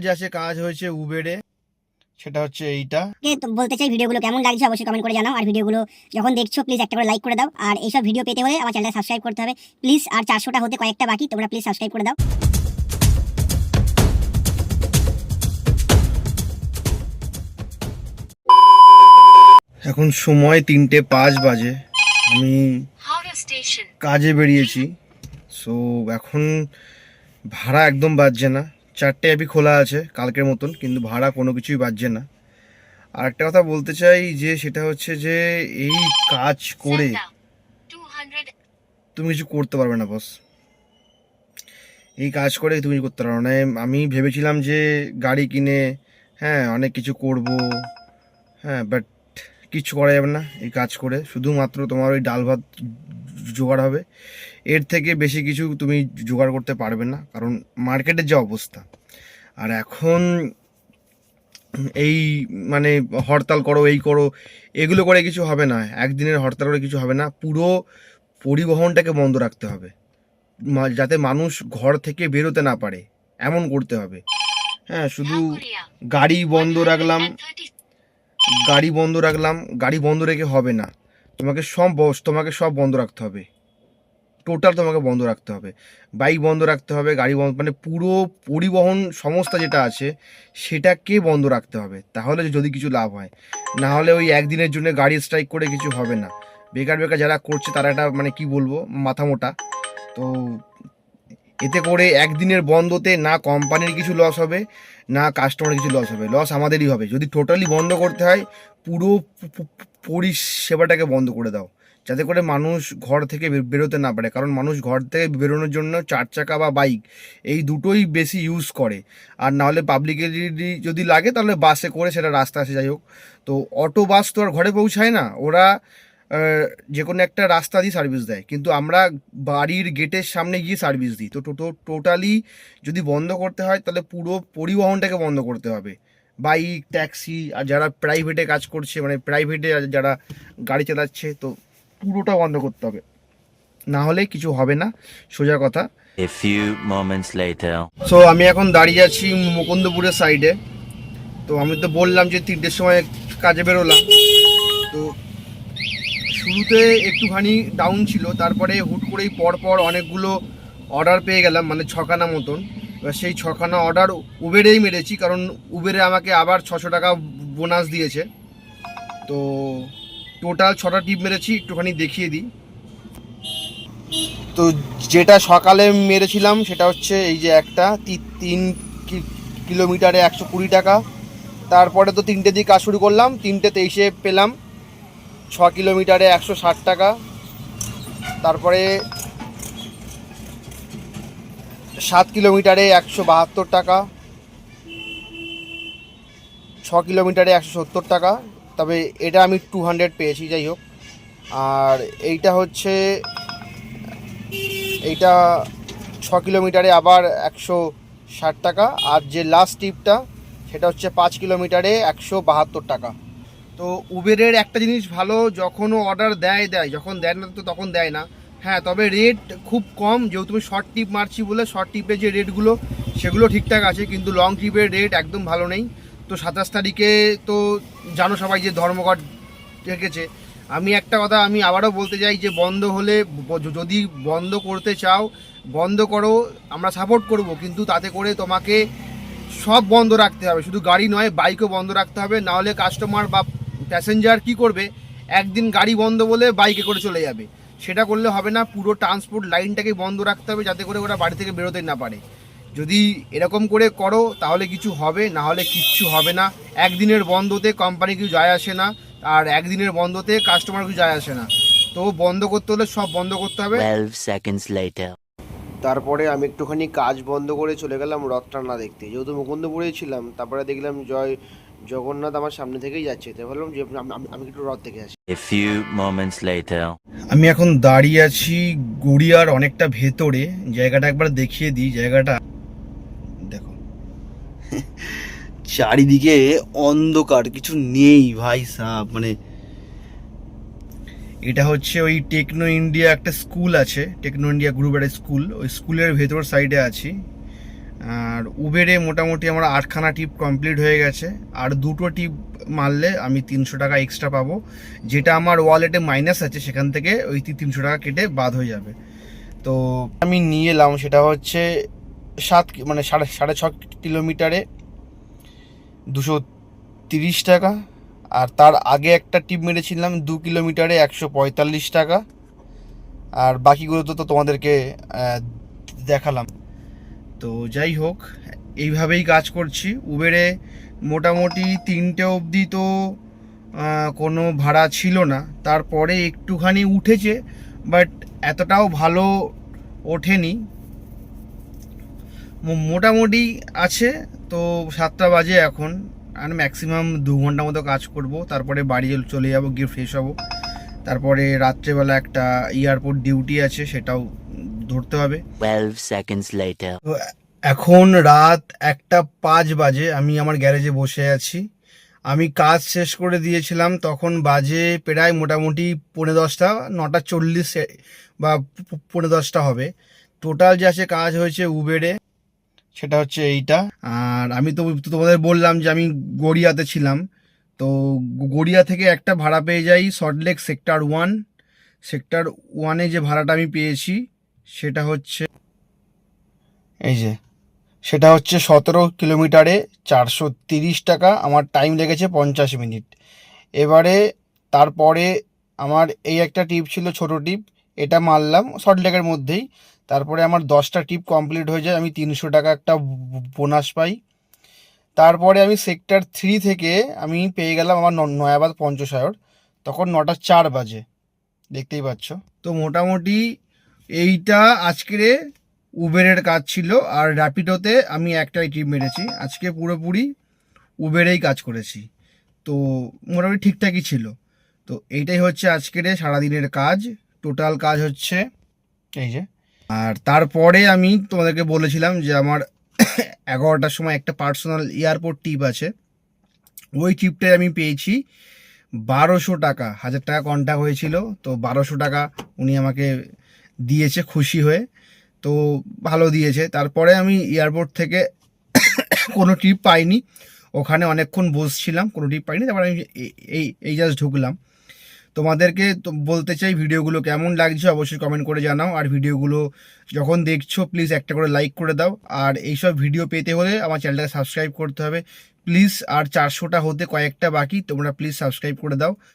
যে আছে কাজ হয়েছে উবেরে, সেটা হচ্ছে এইটা। তো বলতে চাই ভিডিওগুলো কেমন লাগছে অবশ্যই কমেন্ট করে জানাও, আর ভিডিওগুলো যখন দেখছো প্লিজ একটা করে লাইক করে দাও, আর এইসব ভিডিও পেতে হলে আমার চ্যানেলটা সাবস্ক্রাইব করতে হবে প্লিজ, আর 400টা হতে কয়েকটা বাকি, তোমরা প্লিজ সাবস্ক্রাইব করে দাও। এখন সময় 3:05 বাজে, আমি কাজে বেরিয়েছি। সো এখন ভাড়া একদম বাজছে না, 4টে অ্যাপই খোলা আছে কালকের মতন, কিন্তু ভাড়া কোনো কিছুই বাজছে না। আর একটা কথা বলতে চাই যে সেটা হচ্ছে যে এই কাজ করে তুমি কিছু করতে পারবে না বস। এই কাজ করে তুমি কিছু করতে পারবে না। আমি ভেবেছিলাম যে গাড়ি কিনে হ্যাঁ অনেক কিছু করব, হ্যাঁ, বাট কিচ্ছু করা যাবে না এই কাজ করে। শুধুমাত্র তোমার ওই ডাল ভাত জোগাড় হবে, এর থেকে বেশি কিছু তুমি জোগাড় করতে পারবে না, কারণ মার্কেটের যে অবস্থা। আর এখন এই মানে হরতাল করো, এই করো, এগুলো করে কিছু হবে না। একদিনের হরতাল করে কিছু হবে না। পুরো পরিবহনটাকে বন্ধ রাখতে হবে, যাতে মানুষ ঘর থেকে বেরোতে না পারে, এমন করতে হবে। হ্যাঁ, শুধু গাড়ি বন্ধ রাখলাম, গাড়ি বন্ধ রেখে হবে না। তোমাকে সব বন্ধ রাখতে হবে, টোটাল তোমাকে বন্ধ রাখতে হবে। বাইক বন্ধ রাখতে হবে, গাড়ি বন্ধ, মানে পুরো পরিবহন সংস্থা যেটা আছে সেটাকে বন্ধ রাখতে হবে, তাহলে যদি কিছু লাভ হয়। না হলে ওই একদিনের জন্য গাড়ি স্ট্রাইক করে কিছু হবে না। বেকার যারা করছে তারা একটা মানে কি বলবো, মাথা মোটা। তো এতে করে একদিনের বন্ধতে না কোম্পানির কিছু লস হবে, না কাস্টমারের কিছু লস হবে, লস আমাদেরই হবে। যদি টোটালি বন্ধ করতে হয়, পুরো পরিষেবাটাকে বন্ধ করে দাও, যাতে করে মানুষ ঘর থেকে বেরোতে না পারে। কারণ মানুষ ঘর থেকে বেরোনোর জন্য 4 চাকা বা বাইক, এই দুটোই বেশি ইউজ করে। আর না হলে পাবলিকের যদি লাগে তাহলে বাসে করে, সেটা রাস্তা আছে যাই হোক। তো অটো বাস তো আর ঘরে পৌঁছায় না, ওরা যে কোনো একটা রাস্তা দিয়ে সার্ভিস দেয়, কিন্তু আমরা বাড়ির গেটের সামনে গিয়ে সার্ভিস দিই। তো টোটালি যদি বন্ধ করতে হয় তাহলে পুরো পরিবহনটাকে বন্ধ করতে হবে, বাইক, ট্যাক্সি, আর যারা প্রাইভেটে কাজ করছে, মানে প্রাইভেটে যারা গাড়ি চালাচ্ছে, তো পুরোটা বন্ধ করতে হবে, না হলে কিছু হবে না, সোজা কথা। A few moments later. So আমি এখন দাঁড়িয়ে আছি মুকুন্দপুরের সাইডে। তো আমি তো বললাম যে 3টের সময় কাজে বেরোলাম। তো শুরুতে একটুখানি ডাউন ছিল, তারপরে হুট করেই পরপর অনেকগুলো অর্ডার পেয়ে গেলাম, মানে 6খানা মতন। এবার সেই 6খানা অর্ডার উবেরেই মেরেছি, কারণ উবেরে আমাকে আবার 600 টাকা বোনাস দিয়েছে। তো টোটাল 6টা টিপ মেরেছি, একটুখানি দেখিয়ে দিই। তো যেটা সকালে মেরেছিলাম সেটা হচ্ছে এই যে একটা 3 কিলোমিটারে 120 টাকা। তারপরে তো 3টে দিয়ে কাজ শুরু করলাম, 3:23 পেলাম 6 কিলোমিটারে 160 টাকা। তারপরে 7 কিলোমিটারে 172 টাকা, 6 কিলোমিটারে 170 টাকা। তবে এটা আমি 200 পেয়েছি, যাই হোক। আর এইটা হচ্ছে, এইটা 6 কিলোমিটারে আবার 160 টাকা। আর যে লাস্ট টিপটা সেটা হচ্ছে 5 কিলোমিটারে 172 টাকা। তো উবেরের একটা জিনিস ভালো, যখনও অর্ডার দেয়, যখন দেয় না তো তখন দেয় না। হ্যাঁ, তবে রেট খুব কম, যেহেতু তুমি শর্ট ট্রিপ মারছি বলে শর্ট ট্রিপের যে রেটগুলো সেগুলো ঠিকঠাক আছে, কিন্তু লং ট্রিপের রেট একদম ভালো নেই। তো 27 তারিখে তো জানো সবাই যে ধর্মঘট ডেকেছে। আমি একটা কথা আমি আবারও বলতে চাই যে বন্ধ হলে, যদি বন্ধ করতে চাও বন্ধ করো, আমরা সাপোর্ট করব, কিন্তু তাতে করে তোমাকে সব বন্ধ রাখতে হবে, শুধু গাড়ি নয় বাইকও বন্ধ রাখতে হবে। না হলে কাস্টমার বা প্যাসেঞ্জার কি করবে, একদিন গাড়ি বন্ধ বলে বাইকে করে চলে যাবে, সেটা করলে হবে না। পুরো ট্রান্সপোর্ট লাইনটাকে বন্ধ রাখতে হবে, যাতে করে ওরা বাড়ি থেকে বেরোতে না পারে। যদি এরকম করে করো তাহলে কিছু হবে, না হলে কিচ্ছু হবে না। একদিনের বন্ধতে কোম্পানি কিছু যায় আসে না, আর একদিনের বন্ধতে কাস্টমার কিছু যায় আসে না। তো বন্ধ করতে হলে সব বন্ধ করতে হবে। 12 seconds later. তারপরে আমি একটুখানি কাজ বন্ধ করে চলে গেলাম রথ টানা দেখতে, যেহেতু মুকুন্দপুরেই ছিলাম। তারপরে দেখলাম জগন্নাথ আমার সামনে থেকেই যাচ্ছে, তো ভাবলাম যে আমি একটু রথ দেখে আসি। A few moments later. আমি এখন দাঁড়িয়ে আছি গড়িয়ার অনেকটা ভেতরে, জায়গাটা একবার দেখিয়ে দিই। জায়গাটা দেখো, চারিদিকে অন্ধকার, কিছু নেই ভাই সাহ। মানে এটা হচ্ছে ওই টেকনো ইন্ডিয়া একটা স্কুল আছে, টেকনো ইন্ডিয়া গ্রুপ একটা স্কুল, ওই স্কুলের ভেতর সাইডে আছি। আর উবেরে মোটামুটি আমার 8খানা টিপ কমপ্লিট হয়ে গেছে। আর 2টো টিপ মারলে আমি 300 টাকা এক্সট্রা পাবো, যেটা আমার ওয়ালেটে মাইনাস আছে, সেখান থেকে ওই 300 টাকা কেটে বাদ হয়ে যাবে। তো আমি নিয়ে এলাম, সেটা হচ্ছে 6.5 কিলোমিটারে 230 টাকা। আর তার আগে একটা টিপ মেরেছিলাম 2 কিলোমিটারে 145 টাকা। আর বাকিগুলো তো তোমাদেরকে দেখালাম। তো যাই হোক, এইভাবেই কাজ করছি উবেরে। মোটামুটি 3টে অবধি তো কোনো ভাড়া ছিল না, তারপরে একটুখানি উঠেছে, বাট এতটাও ভালো ওঠেনি। মোটামুটি আছে। তো 7টা বাজে এখন, আর ম্যাক্সিমাম 2 ঘন্টা মতো কাজ করব, তারপরে বাড়ি চলে যাব, গিয়ে ফ্রেশ হব। তারপরে রাত্রেবেলা একটা এয়ারপোর্ট ডিউটি আছে, সেটাও ধরতে হবে। 12 seconds later. তো এখন রাত 1:05 বাজে, আমি আমার গ্যারেজে বসে আছি। আমি কাজ শেষ করে দিয়েছিলাম, তখন বাজে প্রায় মোটামুটি 10:45, 9:40 বা 10:45 হবে। টোটাল যে আছে কাজ হয়েছে উবেরে, সেটা হচ্ছে এইটা। আর আমি তো তোমাদের বললাম যে আমি গড়িয়াতে ছিলাম। তো গড়িয়া থেকে একটা ভাড়া পেয়ে যাই সল্টলেক সেক্টর 1। সেক্টর 1-এ যে ভাড়াটা আমি পেয়েছি সেটা হচ্ছে এই যে, সেটা হচ্ছে 17 কিলোমিটারে 430 টাকা। আমার টাইম লেগেছে 50 মিনিট। এবারে তারপরে আমার এই একটা টিপ ছিল, ছোট টিপ, এটা মারলাম সল্টলেকের মধ্যেই। তারপরে আমার 10টা টিপ কমপ্লিট হয়ে যায়, আমি 300 টাকা একটা বোনাস পাই। তারপরে আমি সেক্টর 3 থেকে আমি পেয়ে গেলাম আমার নয়াবাদ পঞ্চশায়র, তখন 9:04 বাজে, দেখতেই পাচ্ছ। তো মোটামুটি এইটা আজকের উবেরের কাজ ছিল। আর র্যাপিডোতে আমি একটাই ট্রিপ মেরেছি, আজকে পুরোপুরি উবেরেই কাজ করেছি। তো মোটামুটি ঠিকঠাকই ছিল। তো এইটাই হচ্ছে আজকের সারাদিনের কাজ। টোটাল কাজ হচ্ছে এই যে। আর তারপরে আমি তোমাদেরকে বলেছিলাম যে আমার 11টার সময় একটা পার্সোনাল এয়ারপোর্ট টিপ আছে, ওই টিপটাই আমি পেয়েছি 1200 টাকা। 1000 টাকা কন্ট্যাক্ট হয়েছিল, তো 1200 টাকা উনি আমাকে দিয়েছে খুশি হয়ে। তো ভালো দিয়েছে। তারপরে আমি এয়ারপোর্ট থেকে কোনো ট্রিপ পাইনি, ওখানে অনেকক্ষণ বসছিলাম, কোনো ট্রিপ পাইনি। তারপরে আমি এই জাস্ট ঢুকলাম। তোমাদেরকে তো বলতে চাই, ভিডিওগুলো কেমন লাগছে অবশ্যই কমেন্ট করে জানাও। আর ভিডিওগুলো যখন দেখছো প্লিজ একটা করে লাইক করে দাও। আর এইসব ভিডিও পেতে হলে আমার চ্যানেলটাকে সাবস্ক্রাইব করতে হবে প্লিজ। আর 400টা হতে কয়েকটা বাকি, তোমরা প্লিজ সাবস্ক্রাইব করে দাও।